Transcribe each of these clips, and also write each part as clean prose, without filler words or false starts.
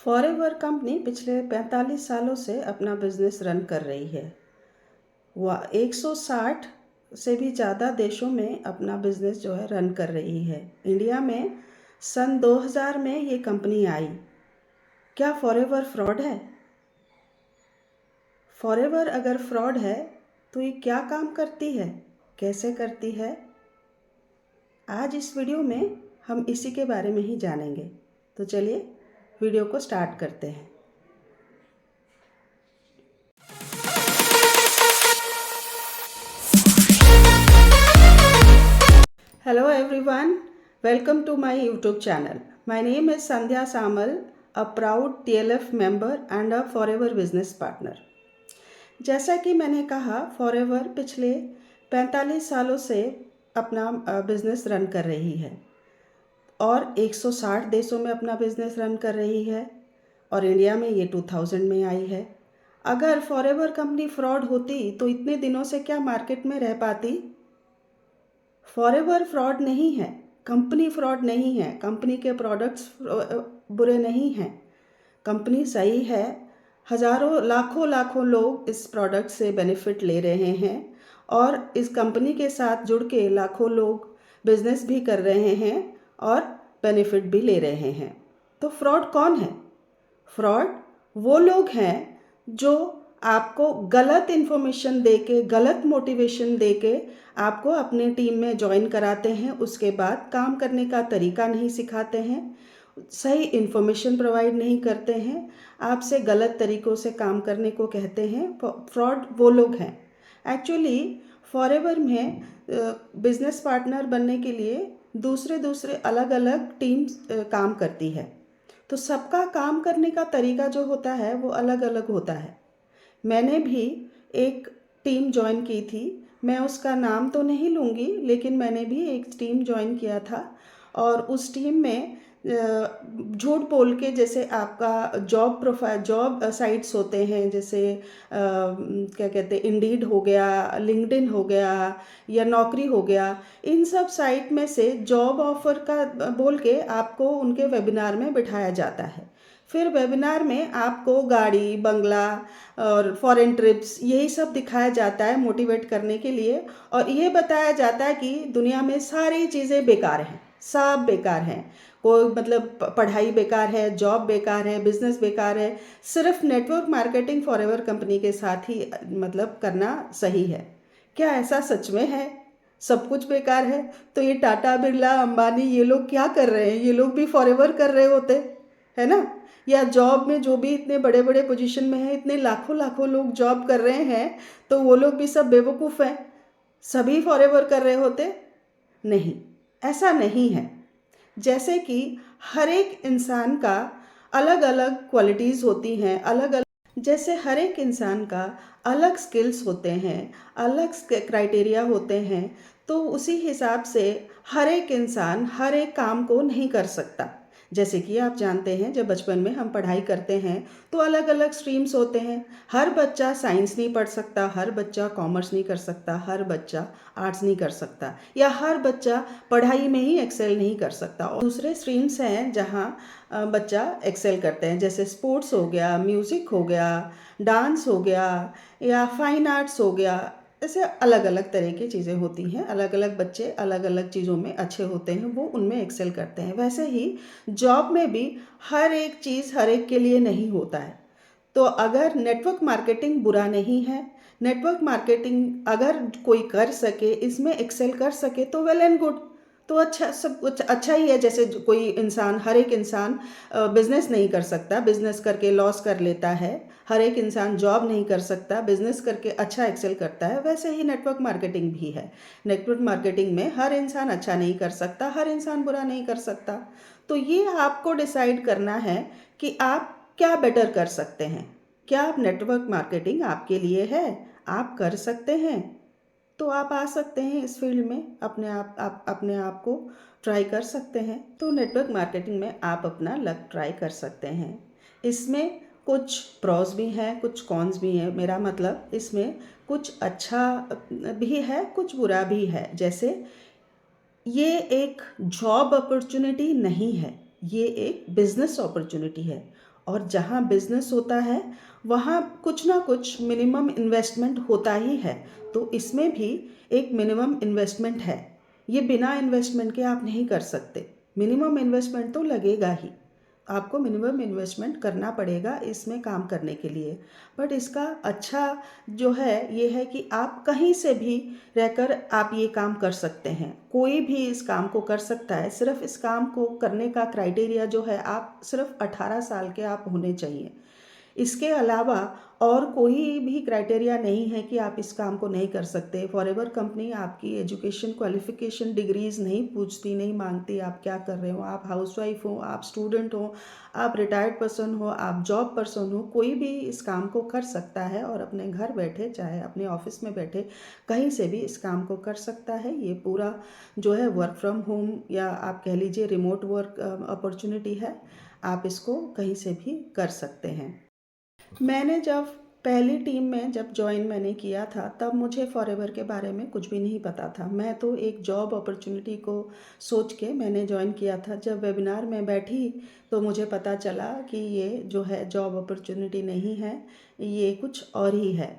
Forever company पिछले 45 सालों से अपना बिजनेस रन कर रही है। वह 160 से भी ज़्यादा देशों में अपना बिजनेस जो है रन कर रही है। इंडिया में सन 2000 में ये कंपनी आई। क्या फॉरएवर फ्रॉड है? फॉरएवर अगर फ्रॉड है तो ये क्या काम करती है, कैसे करती है? आज इस वीडियो में हम इसी के बारे में ही जानेंगे। तो चलिए वीडियो को स्टार्ट करते हैं। Hello everyone, welcome to my YouTube channel. My name is Sandhya Samal, a proud TLF member and a Forever business partner. जैसा कि मैंने कहा, फॉरएवर पिछले 45 सालों से अपना बिजनेस रन कर रही है और 160 देशों में अपना बिजनेस रन कर रही है और इंडिया में ये 2000 में आई है। अगर फॉरएवर कंपनी फ्रॉड होती तो इतने दिनों से क्या मार्केट में रह पाती? फॉरएवर फ्रॉड नहीं है, कंपनी फ्रॉड नहीं है, कंपनी के प्रोडक्ट्स बुरे नहीं हैं, कंपनी सही है। हज़ारों लाखों लोग इस प्रोडक्ट से बेनिफिट ले रहे हैं और इस कंपनी के साथ जुड़ के लाखों लोग बिजनेस भी कर रहे हैं और बेनिफिट भी ले रहे हैं। तो फ्रॉड कौन है? फ्रॉड वो लोग हैं जो आपको गलत इन्फॉर्मेशन दे के, गलत मोटिवेशन दे के आपको अपने टीम में ज्वाइन कराते हैं। उसके बाद काम करने का तरीका नहीं सिखाते हैं, सही इन्फॉर्मेशन प्रोवाइड नहीं करते हैं, आपसे गलत तरीक़ों से काम करने को कहते हैं। फ्रॉड वो लोग हैं। एक्चुअली फॉरएवर में बिजनेस पार्टनर बनने के लिए दूसरे अलग अलग टीम्स काम करती है। तो सबका काम करने का तरीका जो होता है वो अलग अलग होता है। मैंने भी एक टीम ज्वाइन की थी, मैं उसका नाम तो नहीं लूँगी, लेकिन मैंने भी एक टीम ज्वाइन किया था और उस टीम में झूठ बोल के, जैसे आपका जॉब साइट्स होते हैं, जैसे क्या कहते हैं, इंडीड हो गया, लिंक्डइन हो गया या नौकरी हो गया, इन सब साइट में से जॉब ऑफर का बोल के आपको उनके वेबिनार में बिठाया जाता है। फिर वेबिनार में आपको गाड़ी, बंगला और फॉरेन ट्रिप्स यही सब दिखाया जाता है मोटिवेट करने के लिए, और ये बताया जाता है कि दुनिया में सारी चीज़ें बेकार हैं, सब बेकार हैं। कोई मतलब पढ़ाई बेकार है, जॉब बेकार है, बिजनेस बेकार है, सिर्फ नेटवर्क मार्केटिंग फॉरएवर कंपनी के साथ ही मतलब करना सही है। क्या ऐसा सच में है? सब कुछ बेकार है? तो ये टाटा, बिरला, अंबानी ये लोग क्या कर रहे हैं? ये लोग भी फॉरएवर कर रहे होते, है ना? या जॉब में जो भी इतने बड़े बड़े पोजीशन में हैं, इतने लाखों लोग जॉब कर रहे हैं, तो वो लोग भी सब बेवकूफ़ हैं? सभी फॉरएवर कर रहे होते? नहीं, ऐसा नहीं है। जैसे कि हर एक इंसान का अलग अलग क्वालिटीज़ होती हैं, जैसे हर एक इंसान का अलग स्किल्स होते हैं, अलग क्राइटेरिया होते हैं, तो उसी हिसाब से हर एक इंसान हर एक काम को नहीं कर सकता। जैसे कि आप जानते हैं, जब बचपन में हम पढ़ाई करते हैं तो अलग अलग स्ट्रीम्स होते हैं। हर बच्चा साइंस नहीं पढ़ सकता, हर बच्चा कॉमर्स नहीं कर सकता, हर बच्चा आर्ट्स नहीं कर सकता, या हर बच्चा पढ़ाई में ही एक्सेल नहीं कर सकता। और दूसरे स्ट्रीम्स हैं जहाँ बच्चा एक्सेल करते हैं, जैसे स्पोर्ट्स हो गया, म्यूज़िक हो गया, डांस हो गया या फाइन आर्ट्स हो गया। ऐसे अलग अलग तरह की चीज़ें होती हैं, अलग अलग बच्चे अलग अलग चीज़ों में अच्छे होते हैं, वो उनमें एक्सेल करते हैं। वैसे ही जॉब में भी हर एक चीज़ हर एक के लिए नहीं होता है। तो अगर नेटवर्क मार्केटिंग बुरा नहीं है, नेटवर्क मार्केटिंग अगर कोई कर सके, इसमें एक्सेल कर सके तो वेल एंड गुड, तो अच्छा, सब कुछ अच्छा ही है। जैसे कोई इंसान, हर एक इंसान बिजनेस नहीं कर सकता, बिजनेस करके लॉस कर लेता है, हर एक इंसान जॉब नहीं कर सकता, बिजनेस करके अच्छा एक्सेल करता है, वैसे ही नेटवर्क मार्केटिंग भी है। नेटवर्क मार्केटिंग में हर इंसान अच्छा नहीं कर सकता, हर इंसान बुरा नहीं कर सकता। तो ये आपको डिसाइड करना है कि आप क्या बेटर कर सकते हैं। क्या आप नेटवर्क मार्केटिंग आपके लिए है, आप कर सकते हैं, तो आप आ सकते हैं इस फील्ड में, अपने आप को ट्राई कर सकते हैं। तो नेटवर्क मार्केटिंग में आप अपना लक ट्राई कर सकते हैं। इसमें कुछ प्रॉस भी हैं, कुछ कॉन्स भी हैं। मेरा मतलब इसमें कुछ अच्छा भी है, कुछ बुरा भी है। जैसे ये एक जॉब अपॉर्चुनिटी नहीं है, ये एक बिजनेस अपॉर्चुनिटी है, और जहाँ बिजनेस होता है वहाँ कुछ ना कुछ मिनिमम इन्वेस्टमेंट होता ही है। तो इसमें भी एक मिनिमम इन्वेस्टमेंट है। ये बिना इन्वेस्टमेंट के आप नहीं कर सकते। मिनिमम इन्वेस्टमेंट तो लगेगा ही। आपको मिनिमम इन्वेस्टमेंट करना पड़ेगा इसमें काम करने के लिए। बट इसका अच्छा जो है ये है कि आप कहीं से भी रहकर आप ये काम कर सकते हैं। कोई भी इस काम को कर सकता है। सिर्फ इस काम को करने का क्राइटेरिया जो है, आप सिर्फ 18 साल के आप होने चाहिए। इसके अलावा और कोई भी क्राइटेरिया नहीं है कि आप इस काम को नहीं कर सकते। फॉरएवर कंपनी आपकी एजुकेशन क्वालिफिकेशन डिग्रीज़ नहीं पूछती, नहीं मांगती आप क्या कर रहे हो। आप हाउसवाइफ हो, आप स्टूडेंट हो, आप रिटायर्ड पर्सन हो, आप जॉब पर्सन हो, कोई भी इस काम को कर सकता है और अपने घर बैठे, चाहे अपने ऑफिस में बैठे, कहीं से भी इस काम को कर सकता है। ये पूरा जो है वर्क फ्रॉम होम या आप कह लीजिए रिमोट वर्क अपॉर्चुनिटी है। आप इसको कहीं से भी कर सकते हैं। मैंने जब पहली टीम में जब ज्वाइन मैंने किया था, तब मुझे फॉरएवर के बारे में कुछ भी नहीं पता था। मैं तो एक जॉब अपॉर्चुनिटी को सोच के मैंने ज्वाइन किया था। जब वेबिनार में बैठी तो मुझे पता चला कि ये जो है जॉब अपॉर्चुनिटी नहीं है, ये कुछ और ही है।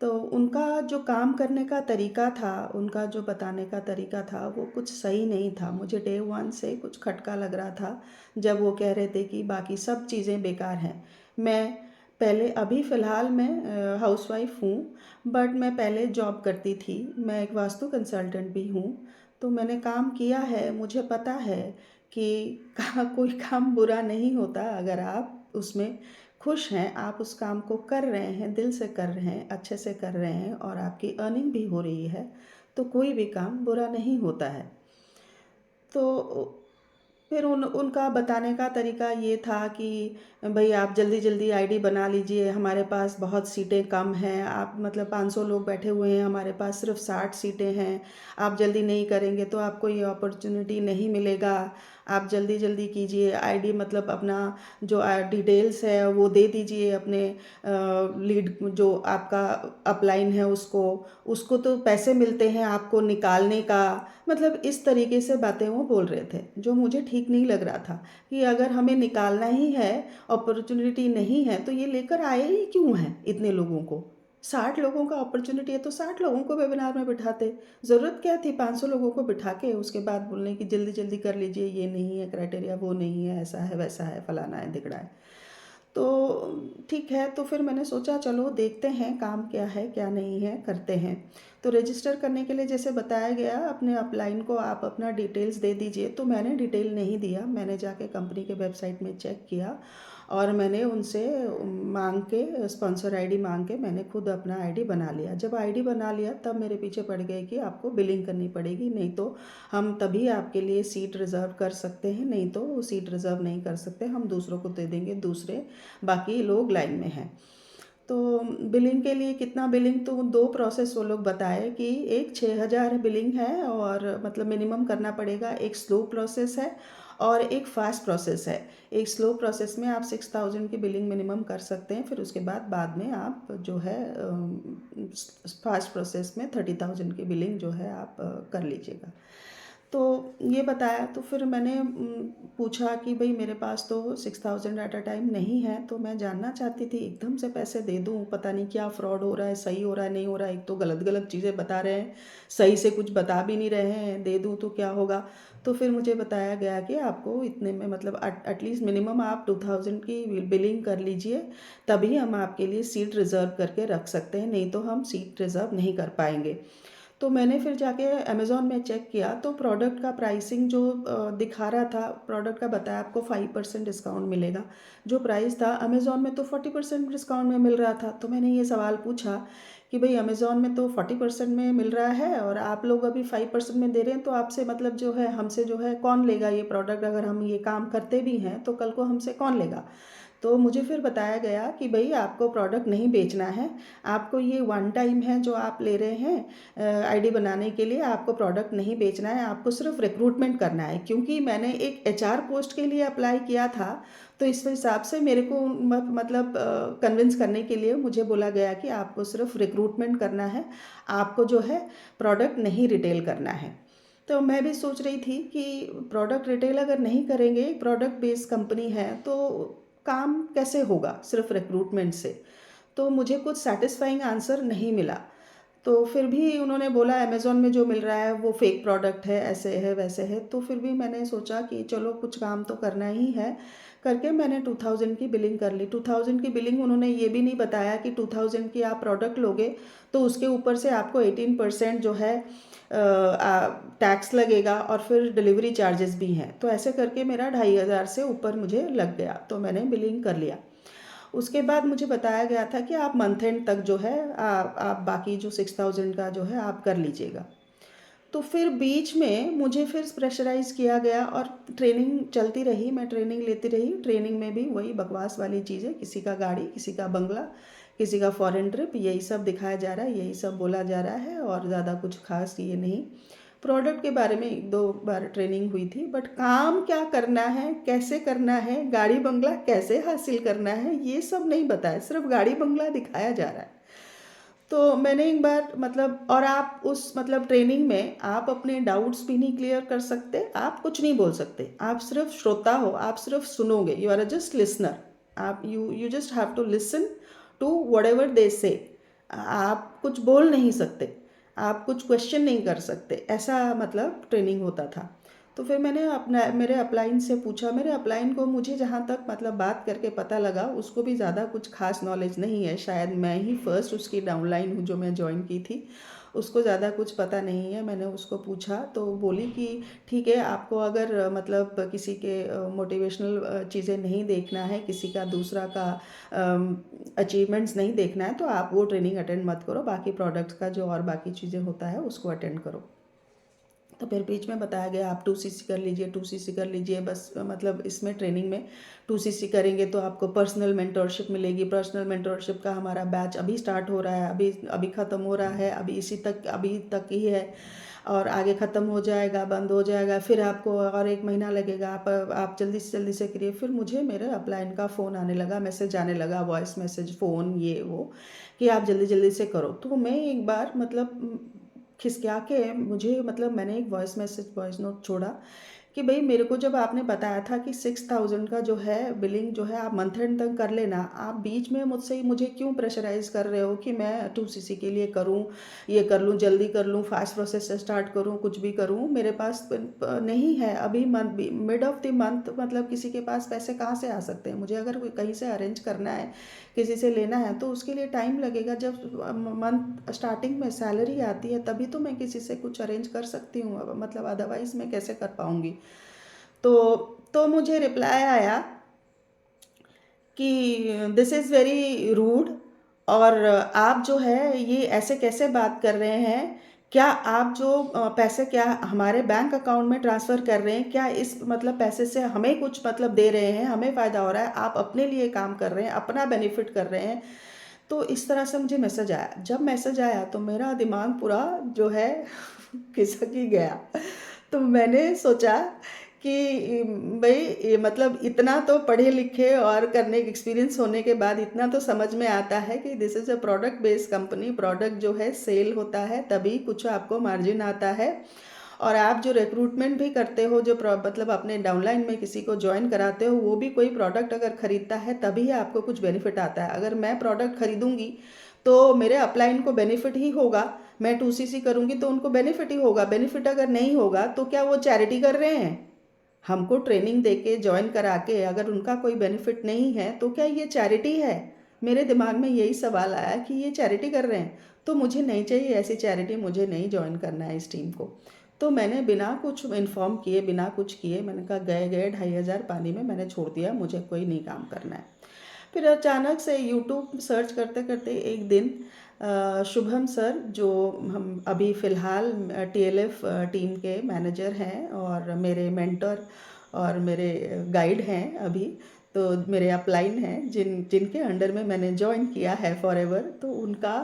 तो उनका जो काम करने का तरीका था, उनका जो बताने का तरीका था, वो कुछ सही नहीं था। मुझे डे वन से कुछ खटका लग रहा था जब वो कह रहे थे कि बाकी सब चीज़ें बेकार हैं। मैं पहले अभी फ़िलहाल मैं हाउसवाइफ हूँ, बट मैं पहले जॉब करती थी। मैं एक वास्तु कंसल्टेंट भी हूँ। तो मैंने काम किया है, मुझे पता है कि कोई काम बुरा नहीं होता अगर आप उसमें खुश हैं, आप उस काम को कर रहे हैं, दिल से कर रहे हैं, अच्छे से कर रहे हैं और आपकी अर्निंग भी हो रही है, तो कोई भी काम बुरा नहीं होता है। तो फिर उनका बताने का तरीका ये था कि भाई आप जल्दी जल्दी आईडी बना लीजिए, हमारे पास बहुत सीटें कम हैं। आप मतलब 500 लोग बैठे हुए हैं, हमारे पास सिर्फ 60 सीटें हैं। आप जल्दी नहीं करेंगे तो आपको ये अपॉर्चुनिटी नहीं मिलेगा। आप जल्दी जल्दी कीजिए, आईडी मतलब अपना जो डिटेल्स है वो दे दीजिए अपने लीड जो आपका अपलाइन है उसको। उसको तो पैसे मिलते हैं आपको निकालने का। मतलब इस तरीके से बातें वो बोल रहे थे, जो मुझे ठीक नहीं लग रहा था कि अगर हमें निकालना ही है, अपॉर्चुनिटी नहीं है, तो ये लेकर आए ही क्यों हैं इतने लोगों को। 60 लोगों का अपॉर्चुनिटी है तो 60 लोगों को वेबिनार में बिठाते। ज़रूरत क्या थी 500 लोगों को बिठा के उसके बाद बोलने की जल्दी जल्दी कर लीजिए, ये नहीं है क्राइटेरिया, वो नहीं है, ऐसा है वैसा है, फलाना है धिकड़ा है। तो ठीक है, तो फिर मैंने सोचा चलो देखते हैं काम क्या है क्या नहीं है, करते हैं। तो रजिस्टर करने के लिए जैसे बताया गया, अपने अपलाइन को आप अपना डिटेल्स दे दीजिए। तो मैंने डिटेल नहीं दिया, मैंने जाके कंपनी के वेबसाइट में चेक किया और मैंने उनसे मांग के स्पॉन्सर आईडी मांग के मैंने खुद अपना आईडी बना लिया। जब आईडी बना लिया तब मेरे पीछे पड़ गए कि आपको बिलिंग करनी पड़ेगी, नहीं तो हम तभी आपके लिए सीट रिज़र्व कर सकते हैं, नहीं तो वो सीट रिज़र्व नहीं कर सकते, हम दूसरों को दे देंगे, दूसरे बाकी लोग लाइन में हैं। तो बिलिंग के लिए कितना बिलिंग, तो 2 प्रोसेस वो लोग बताए कि एक 6000 बिलिंग है और मतलब मिनिमम करना पड़ेगा। एक स्लो प्रोसेस है और एक फ़ास्ट प्रोसेस है। एक स्लो प्रोसेस में आप 6000 की बिलिंग मिनिमम कर सकते हैं, फिर उसके बाद में आप जो है फ़ास्ट प्रोसेस में 30,000 की बिलिंग जो है आप कर लीजिएगा। तो ये बताया, तो फिर मैंने पूछा कि भाई मेरे पास तो 6000 एट अ टाइम नहीं है, तो मैं जानना चाहती थी एकदम से पैसे दे दूं, पता नहीं क्या फ्रॉड हो रहा है, सही हो रहा है, नहीं हो रहा है। एक तो गलत गलत चीज़ें बता रहे हैं, सही से कुछ बता भी नहीं रहे हैं, दे दूं तो क्या होगा। तो फिर मुझे बताया गया कि आपको इतने में मतलब एटलीस्ट मिनिमम आप 2000 की बिलिंग कर लीजिए, तभी हम आपके लिए सीट रिज़र्व करके रख सकते हैं, नहीं तो हम सीट रिज़र्व नहीं कर पाएंगे। तो मैंने फिर जाके अमेज़ॉन में चेक किया तो प्रोडक्ट का प्राइसिंग जो दिखा रहा था, प्रोडक्ट का बताया आपको 5% डिस्काउंट मिलेगा। जो प्राइस था अमेज़ॉन में तो 40% डिस्काउंट में मिल रहा था। तो मैंने ये सवाल पूछा कि भाई अमेज़ॉन में तो 40% में मिल रहा है और आप लोग अभी 5% में दे रहे हैं, तो आपसे मतलब जो है हमसे जो है कौन लेगा ये प्रोडक्ट, अगर हम ये काम करते भी हैं तो कल को हमसे कौन लेगा। तो मुझे फिर बताया गया कि भाई आपको प्रोडक्ट नहीं बेचना है, आपको ये वन टाइम है जो आप ले रहे हैं आईडी बनाने के लिए, आपको प्रोडक्ट नहीं बेचना है, आपको सिर्फ रिक्रूटमेंट करना है। क्योंकि मैंने एक एचआर पोस्ट के लिए अप्लाई किया था, तो इस हिसाब से मेरे को मतलब कन्विंस करने के लिए मुझे बोला गया कि आपको सिर्फ रिक्रूटमेंट करना है, आपको जो है प्रोडक्ट नहीं रिटेल करना है। तो मैं भी सोच रही थी कि प्रोडक्ट रिटेल अगर नहीं करेंगे, प्रोडक्ट बेस्ड कंपनी है, तो काम कैसे होगा सिर्फ रिक्रूटमेंट से। तो मुझे कुछ सेटिस्फाइंग आंसर नहीं मिला। तो फिर भी उन्होंने बोला अमेज़ॉन में जो मिल रहा है वो फेक प्रोडक्ट है, ऐसे है वैसे है। तो फिर भी मैंने सोचा कि चलो कुछ काम तो करना ही है, करके मैंने 2000 की बिलिंग कर ली। 2000 की बिलिंग उन्होंने ये भी नहीं बताया कि 2000 की आप प्रोडक्ट लोगे तो उसके ऊपर से आपको 18% जो है टैक्स लगेगा और फिर डिलीवरी चार्जेस भी हैं। तो ऐसे करके मेरा 2500 से ऊपर मुझे लग गया, तो मैंने बिलिंग कर लिया। उसके बाद मुझे बताया गया था कि आप मंथ एंड तक जो है आप बाकी जो 6000 का जो है आप कर लीजिएगा। तो फिर बीच में मुझे फिर प्रेशराइज़ किया गया और ट्रेनिंग चलती रही, मैं ट्रेनिंग लेती रही। ट्रेनिंग में भी वही बकवास वाली चीज़ें, किसी का गाड़ी, किसी का बंगला, किसी का फॉरेन ट्रिप, यही सब दिखाया जा रहा है, यही सब बोला जा रहा है और ज़्यादा कुछ खास ये नहीं। प्रोडक्ट के बारे में 1-2 बार ट्रेनिंग हुई थी, बट काम क्या करना है, कैसे करना है, गाड़ी बंगला कैसे हासिल करना है, ये सब नहीं बताया, सिर्फ गाड़ी बंगला दिखाया जा रहा है। तो मैंने एक बार मतलब, और आप उस मतलब ट्रेनिंग में आप अपने डाउट्स भी नहीं क्लियर कर सकते, आप कुछ नहीं बोल सकते, आप सिर्फ श्रोता हो, आप सिर्फ सुनोगे, यू आर जस्ट लिसनर। आप you just have to listen to whatever they say. आप कुछ बोल नहीं सकते, आप कुछ क्वेश्चन नहीं कर सकते, ऐसा मतलब ट्रेनिंग होता था। तो फिर मैंने अपना मेरे अपलाइन से पूछा, मेरे अपलाइन को मुझे जहाँ तक मतलब बात करके पता लगा उसको भी ज़्यादा कुछ खास नॉलेज नहीं है, शायद मैं ही फर्स्ट उसकी डाउनलाइन हूँ जो मैं ज्वाइन की थी, उसको ज़्यादा कुछ पता नहीं है। मैंने उसको पूछा तो बोली कि ठीक है, आपको अगर मतलब किसी के मोटिवेशनल चीज़ें नहीं देखना है, किसी का दूसरा का अचीवमेंट्स नहीं देखना है, तो आप वो ट्रेनिंग अटेंड मत करो, बाकी प्रोडक्ट्स का जो और बाकी चीज़ें होता है उसको अटेंड करो। तो फिर बीच में बताया गया आप 2cc कर लीजिए, 2cc कर लीजिए, बस मतलब इसमें ट्रेनिंग में 2cc करेंगे तो आपको पर्सनल मेंटोरशिप मिलेगी। पर्सनल मेंटोरशिप का हमारा बैच अभी स्टार्ट हो रहा है, अभी अभी ख़त्म हो रहा है, अभी तक ही है और आगे ख़त्म हो जाएगा, बंद हो जाएगा, फिर आपको और 1 महीना लगेगा। आप जल्दी से करिए। फिर मुझे मेरे अपलाइन का फ़ोन आने लगा, मैसेज आने लगा, वॉइस मैसेज, फ़ोन, ये वो, कि आप जल्दी से करो। तो मैं एक बार मतलब खिसिया के मुझे मतलब मैंने एक वॉइस नोट छोड़ा कि भाई मेरे को जब आपने बताया था कि 6000 का जो है बिलिंग जो है आप मंथ एंड तक कर लेना, आप बीच में मुझे क्यों प्रेशराइज़ कर रहे हो कि मैं 2cc के लिए करूं, ये कर लूं, जल्दी कर लूं, फास्ट प्रोसेस से स्टार्ट करूं, कुछ भी करूं, मेरे पास नहीं है अभी मिड ऑफ द मंथ, मतलब किसी के पास पैसे कहाँ से आ सकते हैं। मुझे अगर कहीं से अरेंज करना है, किसी से लेना है, तो उसके लिए टाइम लगेगा। जब मंथ स्टार्टिंग में सैलरी आती है तभी तो मैं किसी से कुछ अरेंज कर सकती हूँ, मतलब अदरवाइज़ मैं कैसे कर पाऊँगी। तो मुझे रिप्लाई आया कि दिस इज़ वेरी रूड, और आप जो है ये ऐसे कैसे बात कर रहे हैं, क्या आप जो पैसे क्या हमारे बैंक अकाउंट में ट्रांसफ़र कर रहे हैं, क्या इस मतलब पैसे से हमें कुछ मतलब दे रहे हैं, हमें फ़ायदा हो रहा है, आप अपने लिए काम कर रहे हैं, अपना बेनिफिट कर रहे हैं। तो इस तरह से मुझे मैसेज आया। जब मैसेज आया तो मेरा दिमाग पूरा जो है खिसक ही गया। तो मैंने सोचा कि भाई ये मतलब इतना तो पढ़े लिखे और करने के एक्सपीरियंस होने के बाद इतना तो समझ में आता है कि this is a product based company. Product जो है सेल होता है तभी कुछ आपको मार्जिन आता है, और आप जो रिक्रूटमेंट भी करते हो, जो मतलब अपने डाउनलाइन में किसी को ज्वाइन कराते हो, वो भी कोई प्रोडक्ट अगर ख़रीदता है तभी आपको कुछ बेनिफिट आता है। अगर मैं प्रोडक्ट खरीदूंगी तो मेरे अपलाइन को बेनिफिट ही होगा, मैं 2cc करूंगी तो उनको बेनिफिट ही होगा। बेनिफिट अगर नहीं होगा तो क्या वो चैरिटी कर रहे हैं? हमको ट्रेनिंग दे के ज्वाइन करा के अगर उनका कोई बेनिफिट नहीं है तो क्या ये चैरिटी है? मेरे दिमाग में यही सवाल आया कि ये चैरिटी कर रहे हैं, तो मुझे नहीं चाहिए ऐसी चैरिटी, मुझे नहीं ज्वाइन करना है इस टीम को। तो मैंने बिना कुछ इन्फॉर्म किए, बिना कुछ किए, मैंने कहा गए 2500 पानी में मैंने छोड़ दिया, मुझे कोई नहीं काम करना है। फिर अचानक से यूट्यूब सर्च करते करते एक दिन शुभम सर, जो हम अभी फ़िलहाल TLF टीम के मैनेजर हैं और मेरे मेंटर और मेरे गाइड हैं अभी, तो मेरे अपलाइन हैं जिनके अंडर में मैंने ज्वाइन किया है फॉरएवर, तो उनका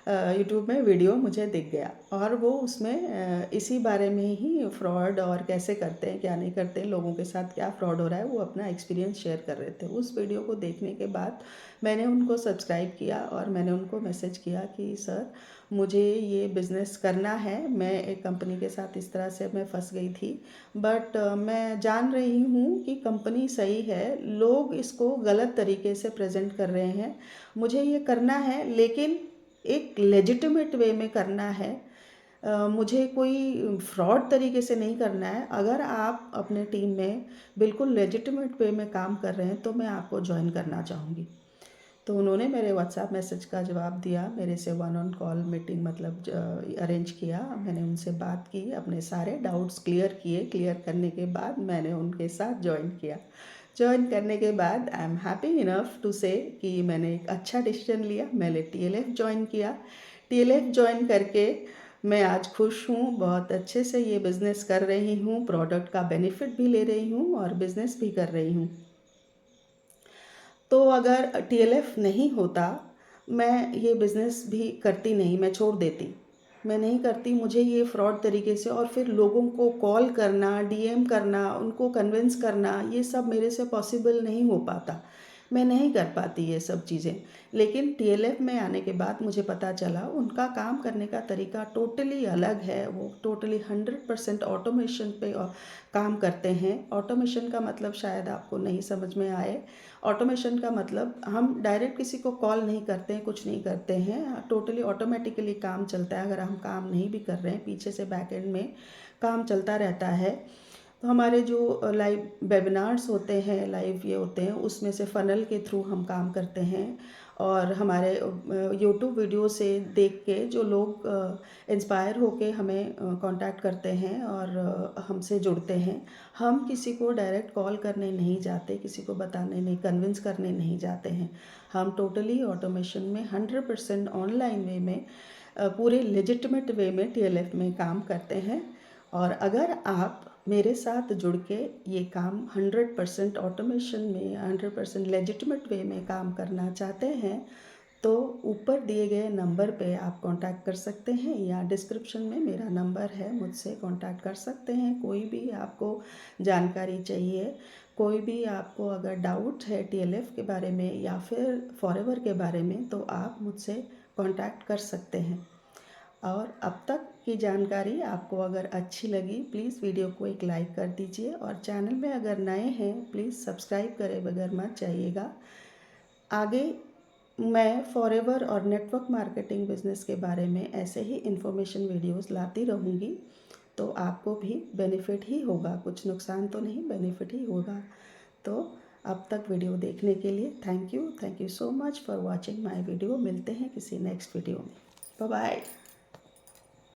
यूट्यूब में वीडियो मुझे दिख गया और वो उसमें इसी बारे में ही फ्रॉड और कैसे करते हैं, क्या नहीं करते हैं, लोगों के साथ क्या फ्रॉड हो रहा है, वो अपना एक्सपीरियंस शेयर कर रहे थे। उस वीडियो को देखने के बाद मैंने उनको सब्सक्राइब किया और मैंने उनको मैसेज किया कि सर मुझे ये बिज़नेस करना है। मैं एक कंपनी के साथ इस तरह से मैं फंस गई थी, बट मैं जान रही हूँ कि कंपनी सही है, लोग इसको गलत तरीके से प्रेजेंट कर रहे हैं। मुझे ये करना है लेकिन एक लेजिटिमेट वे में करना है। मुझे कोई फ्रॉड तरीके से नहीं करना है। अगर आप अपने टीम में बिल्कुल लेजिटिमेट वे में काम कर रहे हैं तो मैं आपको ज्वाइन करना चाहूँगी। तो उन्होंने मेरे व्हाट्सएप मैसेज का जवाब दिया, मेरे से वन ऑन कॉल मीटिंग मतलब अरेंज किया। मैंने उनसे बात की, अपने सारे डाउट्स क्लियर किए। क्लियर करने के बाद मैंने उनके साथ ज्वाइन किया। ज्वाइन करने के बाद I am happy enough to say कि मैंने एक अच्छा डिसीजन लिया। मैंने TLF ज्वाइन किया। TLF ज्वाइन करके मैं आज खुश हूँ, बहुत अच्छे से ये बिज़नेस कर रही हूँ, प्रोडक्ट का बेनिफिट भी ले रही हूँ और बिज़नेस भी कर रही हूँ। तो अगर TLF नहीं होता, मैं ये बिज़नेस भी करती नहीं, मैं छोड़ देती। मैं नहीं करती। मुझे ये फ्रॉड तरीके से और फिर लोगों को कॉल करना, DM करना, उनको कन्विंस करना, ये सब मेरे से पॉसिबल नहीं हो पाता। मैं नहीं कर पाती ये सब चीज़ें। लेकिन TLF में आने के बाद मुझे पता चला उनका काम करने का तरीका टोटली अलग है। वो टोटली 100% ऑटोमेशन पे काम करते हैं। ऑटोमेशन का मतलब शायद आपको नहीं समझ में आए। ऑटोमेशन का मतलब हम डायरेक्ट किसी को कॉल नहीं करते हैं, कुछ नहीं करते हैं, टोटली ऑटोमेटिकली काम चलता है। अगर हम काम नहीं भी कर रहे हैं, पीछे से बैक एंड में काम चलता रहता है। तो हमारे जो लाइव वेबिनार्स होते हैं, लाइव ये होते हैं, उसमें से फ़नल के थ्रू हम काम करते हैं। और हमारे यूट्यूब वीडियो से देख के जो लोग इंस्पायर होके हमें कांटेक्ट करते हैं और हमसे जुड़ते हैं। हम किसी को डायरेक्ट कॉल करने नहीं जाते, किसी को बताने नहीं, कन्विंस करने नहीं जाते हैं। हम टोटली ऑटोमेशन में 100% ऑनलाइन वे में पूरे लेजिटिमेट वे में TLF में काम करते हैं। और अगर आप मेरे साथ जुड़ के ये काम 100% ऑटोमेशन में 100% लेजिटिमेट वे में काम करना चाहते हैं तो ऊपर दिए गए नंबर पे आप कांटेक्ट कर सकते हैं, या डिस्क्रिप्शन में मेरा नंबर है, मुझसे कांटेक्ट कर सकते हैं। कोई भी आपको जानकारी चाहिए, कोई भी आपको अगर डाउट है TLF के बारे में या फिर फॉरएवर के बारे में, तो आप मुझसे कांटेक्ट कर सकते हैं। और अब तक की जानकारी आपको अगर अच्छी लगी, प्लीज़ वीडियो को एक लाइक कर दीजिए, और चैनल में अगर नए हैं प्लीज़ सब्सक्राइब करे बगैर मत जाइएगा। आगे मैं फॉरएवर और नेटवर्क मार्केटिंग बिजनेस के बारे में ऐसे ही इन्फॉर्मेशन वीडियोस लाती रहूँगी, तो आपको भी बेनिफिट ही होगा, कुछ नुकसान तो नहीं, बेनिफिट ही होगा। तो अब तक वीडियो देखने के लिए thank you so much for watching my video. मिलते हैं किसी नेक्स्ट वीडियो में। Bye bye.